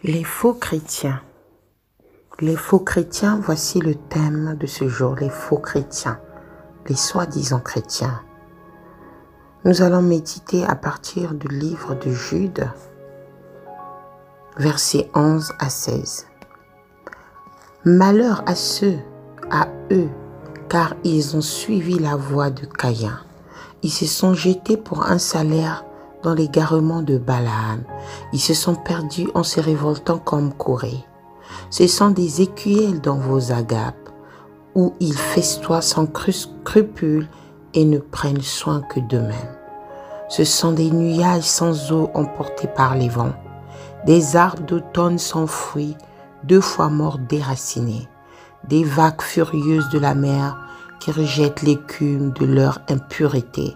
Les faux chrétiens. Les faux chrétiens, voici le thème de ce jour, les faux chrétiens, les soi-disant chrétiens. Nous allons méditer à partir du livre de Jude, versets 11 à 16. Malheur à eux, car ils ont suivi la voie de Caïn. Ils se sont jetés pour un salaire dans l'égarement de Balaam. Ils se sont perdus en se révoltant comme Corée. Ce sont des écuelles dans vos agapes, où ils festoient sans scrupule et ne prennent soin que d'eux-mêmes. Ce sont des nuages sans eau emportés par les vents, des arbres d'automne sans fruits, 2 fois morts déracinés, des vagues furieuses de la mer qui rejettent l'écume de leur impureté,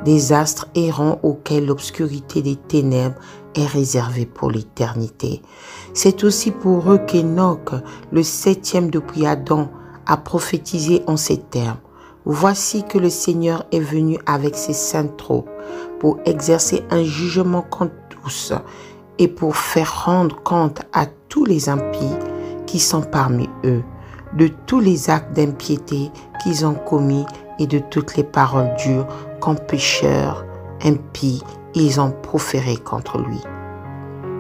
des astres errants auxquels l'obscurité des ténèbres est réservée pour l'éternité. C'est aussi pour eux qu'Enoch, le 7e depuis Adam, a prophétisé en ces termes. Voici que le Seigneur est venu avec ses saintes troupes pour exercer un jugement contre tous et pour faire rendre compte à tous les impies qui sont parmi eux, de tous les actes d'impiété qu'ils ont commis et de toutes les paroles dures qu'en pécheurs impies ils ont proférées contre lui.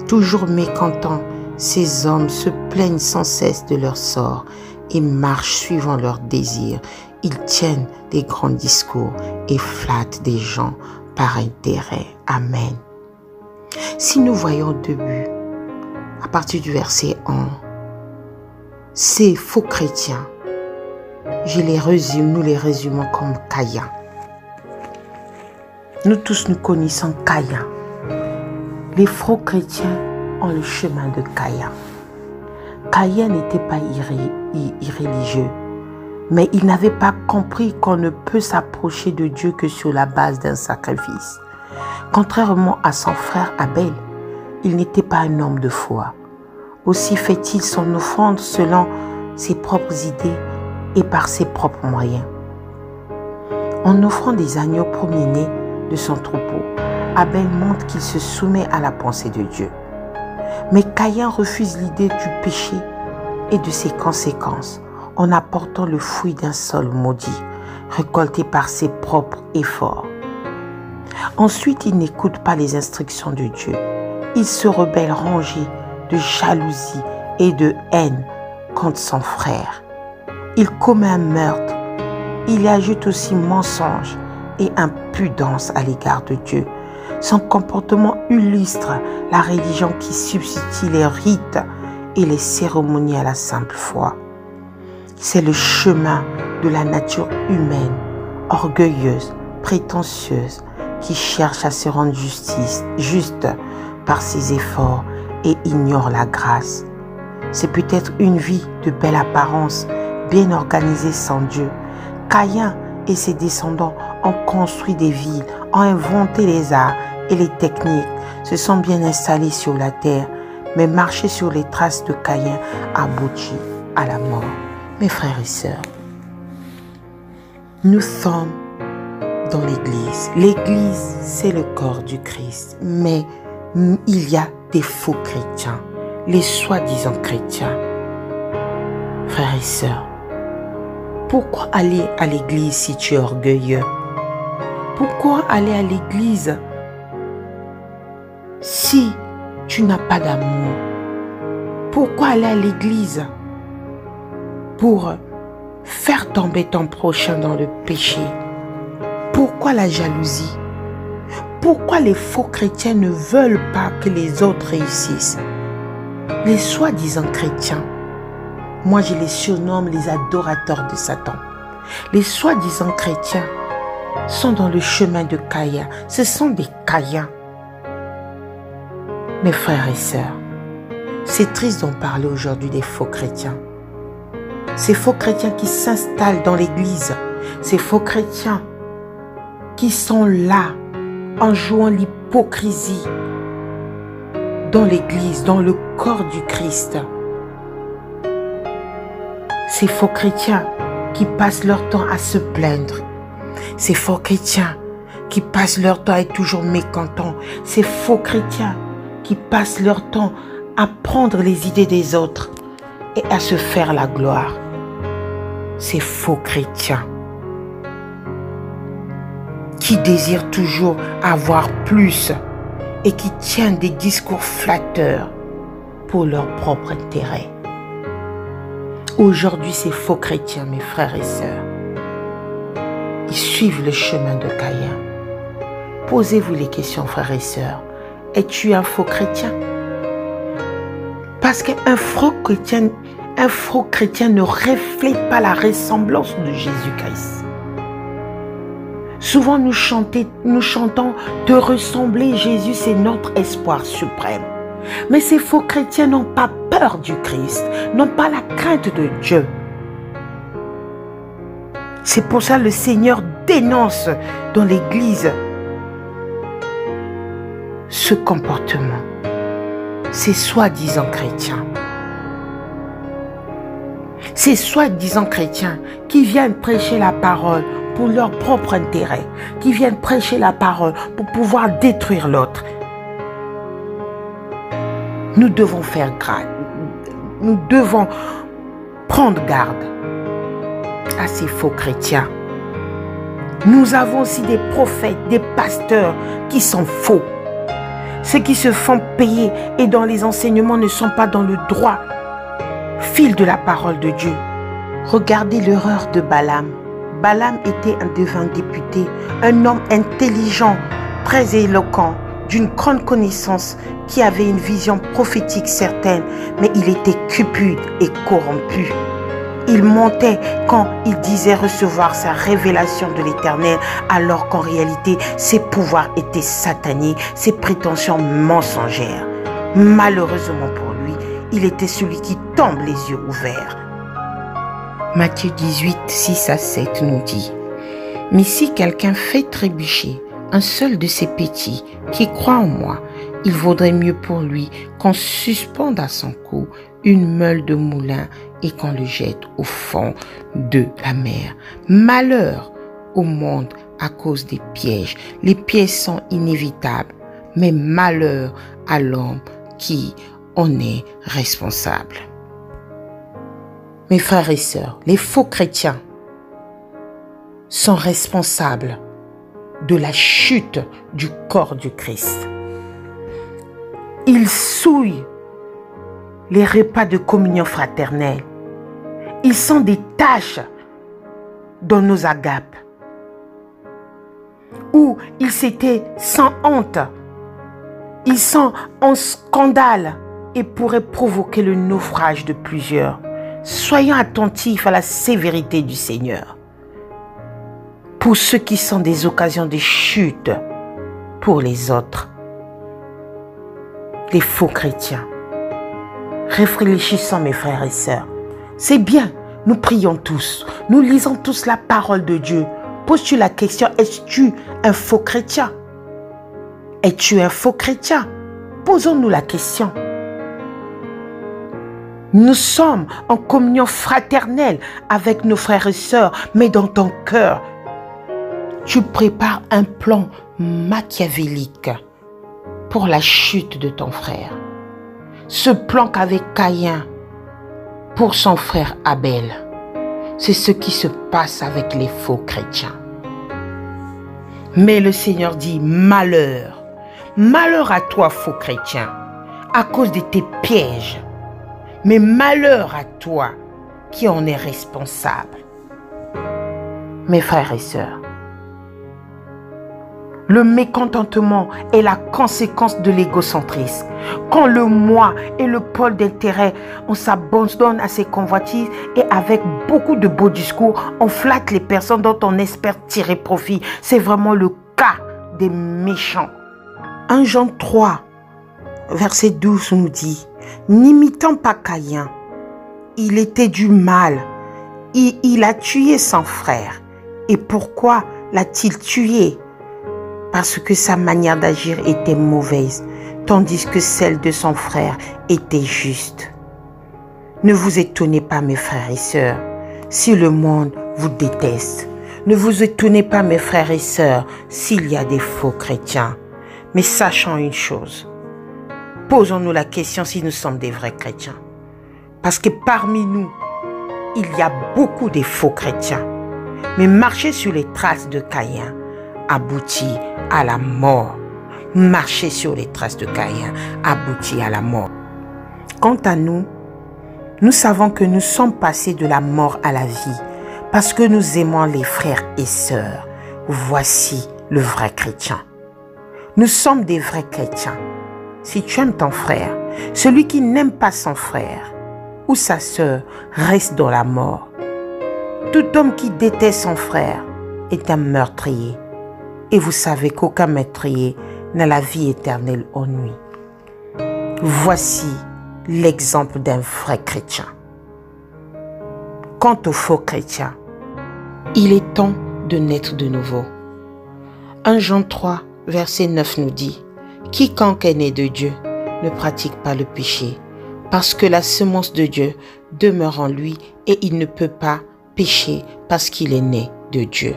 Toujours mécontents, ces hommes se plaignent sans cesse de leur sort et marchent suivant leurs désirs. Ils tiennent des grands discours et flattent des gens par intérêt. Amen. Si nous voyons au début, à partir du verset 1, ces faux chrétiens, nous les résumons comme Caïn. Nous tous nous connaissons Caïn. Les faux chrétiens ont le chemin de Caïn. Caïn n'était pas irréligieux, mais il n'avait pas compris qu'on ne peut s'approcher de Dieu que sur la base d'un sacrifice. Contrairement à son frère Abel, il n'était pas un homme de foi. Aussi fait-il son offrande selon ses propres idées et par ses propres moyens. En offrant des agneaux premiers-nés de son troupeau, Abel montre qu'il se soumet à la pensée de Dieu. Mais Caïn refuse l'idée du péché et de ses conséquences en apportant le fruit d'un sol maudit, récolté par ses propres efforts. Ensuite, il n'écoute pas les instructions de Dieu. Il se rebelle rongé de jalousie et de haine contre son frère. Il commet un meurtre. Il y ajoute aussi mensonge et impudence à l'égard de Dieu. Son comportement illustre la religion qui substitue les rites et les cérémonies à la simple foi. C'est le chemin de la nature humaine, orgueilleuse, prétentieuse, qui cherche à se rendre juste par ses efforts et ignore la grâce. C'est peut-être une vie de belle apparence, bien organisée sans Dieu. Caïn et ses descendants ont construit des villes, ont inventé les arts et les techniques, se sont bien installés sur la terre, mais marcher sur les traces de Caïn aboutit à la mort. Mes frères et sœurs, nous sommes dans l'Église. L'Église, c'est le corps du Christ, mais il y a des faux chrétiens, les soi-disant chrétiens. Frères et sœurs, pourquoi aller à l'église si tu es orgueilleux? Pourquoi aller à l'église si tu n'as pas d'amour? Pourquoi aller à l'église pour faire tomber ton prochain dans le péché? Pourquoi la jalousie? Pourquoi les faux chrétiens ne veulent pas que les autres réussissent? Les soi-disant chrétiens, moi je les surnomme les adorateurs de Satan. Les soi-disant chrétiens sont dans le chemin de Caïn. Ce sont des Caïns. Mes frères et sœurs, c'est triste d'en parler aujourd'hui des faux chrétiens. Ces faux chrétiens qui s'installent dans l'église. Ces faux chrétiens qui sont là en jouant l'hypocrisie dans l'église, dans le corps du Christ. Ces faux chrétiens qui passent leur temps à se plaindre. Ces faux chrétiens qui passent leur temps à être toujours mécontents. Ces faux chrétiens qui passent leur temps à prendre les idées des autres et à se faire la gloire. Ces faux chrétiens qui désirent toujours avoir plus et qui tiennent des discours flatteurs pour leur propre intérêt. Aujourd'hui, ces faux chrétiens, mes frères et sœurs, ils suivent le chemin de Caïn. Posez-vous les questions, frères et sœurs. Es-tu un faux chrétien? Parce qu'un faux chrétien ne reflète pas la ressemblance de Jésus-Christ. Souvent nous chantons de ressembler Jésus, c'est notre espoir suprême. Mais ces faux chrétiens n'ont pas peur du Christ, n'ont pas la crainte de Dieu. C'est pour ça que le Seigneur dénonce dans l'Église ce comportement. Ces soi-disant chrétiens. Ces soi-disant chrétiens qui viennent prêcher la parole pour leur propre intérêt, qui viennent prêcher la parole pour pouvoir détruire l'autre. Nous devons faire grâce. Nous devons prendre garde à ces faux chrétiens. Nous avons aussi des prophètes, des pasteurs qui sont faux. Ceux qui se font payer et dont les enseignements ne sont pas dans le droit fil de la parole de Dieu. Regardez l'erreur de Balaam. Balaam était un devin député, un homme intelligent, très éloquent, d'une grande connaissance, qui avait une vision prophétique certaine, mais il était cupide et corrompu. Il mentait quand il disait recevoir sa révélation de l'Éternel, alors qu'en réalité, ses pouvoirs étaient sataniques, ses prétentions mensongères. Malheureusement pour lui, il était celui qui tombe les yeux ouverts. Matthieu 18, 6 à 7 nous dit: « Mais si quelqu'un fait trébucher un seul de ses petits qui croit en moi, il vaudrait mieux pour lui qu'on suspende à son cou une meule de moulin et qu'on le jette au fond de la mer. Malheur au monde à cause des pièges. Les pièges sont inévitables, mais malheur à l'homme qui en est responsable. » Mes frères et sœurs, les faux chrétiens sont responsables de la chute du corps du Christ. Ils souillent les repas de communion fraternelle. Ils sont des taches dans nos agapes, où ils étaient sans honte. Ils sont en scandale et pourraient provoquer le naufrage de plusieurs. Soyons attentifs à la sévérité du Seigneur pour ceux qui sont des occasions de chute pour les autres. Les faux chrétiens. Réfléchissons, mes frères et sœurs. C'est bien, nous prions tous, nous lisons tous la parole de Dieu. Pose-tu la question, es-tu un faux chrétien? Es-tu un faux chrétien? Posons-nous la question. Nous sommes en communion fraternelle avec nos frères et sœurs, mais dans ton cœur, tu prépares un plan machiavélique pour la chute de ton frère. Ce plan qu'avait Caïn pour son frère Abel, c'est ce qui se passe avec les faux chrétiens. Mais le Seigneur dit: malheur, malheur à toi, faux chrétien, à cause de tes pièges. Mais malheur à toi qui en est responsable. Mes frères et sœurs, le mécontentement est la conséquence de l'égocentrisme. Quand le moi et le pôle d'intérêt, on s'abandonne à ses convoitises et avec beaucoup de beaux discours, on flatte les personnes dont on espère tirer profit. C'est vraiment le cas des méchants. 1 Jean 3, verset 12 nous dit: « N'imitant pas Caïn, il était du mal, il a tué son frère. Et pourquoi l'a-t-il tué? Parce que sa manière d'agir était mauvaise, tandis que celle de son frère était juste. Ne vous étonnez pas, mes frères et sœurs, si le monde vous déteste. Ne vous étonnez pas, mes frères et sœurs, s'il y a des faux chrétiens. Mais sachant une chose, Posons-nous la question si nous sommes des vrais chrétiens. Parce que parmi nous, il y a beaucoup de faux chrétiens. Mais marcher sur les traces de Caïn aboutit à la mort. Marcher sur les traces de Caïn aboutit à la mort. Quant à nous, nous savons que nous sommes passés de la mort à la vie parce que nous aimons les frères et sœurs. Voici le vrai chrétien. Nous sommes des vrais chrétiens. Si tu aimes ton frère, celui qui n'aime pas son frère ou sa sœur reste dans la mort. Tout homme qui déteste son frère est un meurtrier. Et vous savez qu'aucun meurtrier n'a la vie éternelle en lui. Voici l'exemple d'un vrai chrétien. Quant aux faux chrétiens, il est temps de naître de nouveau. 1 Jean 3, verset 9 nous dit « Quiconque est né de Dieu ne pratique pas le péché, parce que la semence de Dieu demeure en lui et il ne peut pas pécher parce qu'il est né de Dieu. »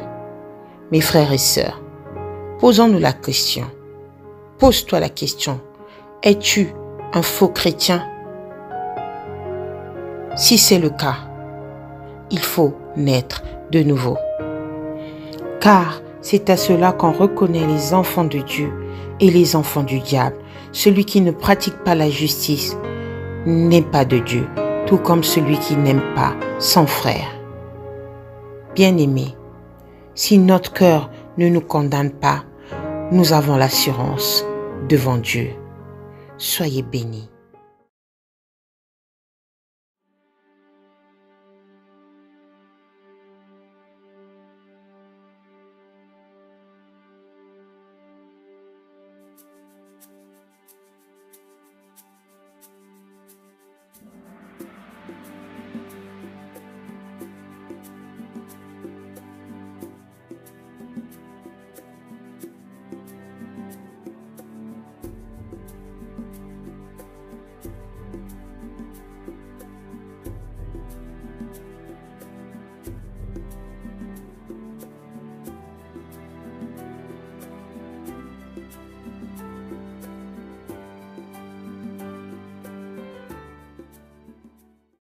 Mes frères et sœurs, posons-nous la question. Pose-toi la question. Es-tu un faux chrétien? Si c'est le cas, il faut naître de nouveau. Car c'est à cela qu'on reconnaît les enfants de Dieu et les enfants du diable. Celui qui ne pratique pas la justice n'est pas de Dieu, tout comme celui qui n'aime pas son frère. Bien-aimés, si notre cœur ne nous condamne pas, nous avons l'assurance devant Dieu. Soyez bénis.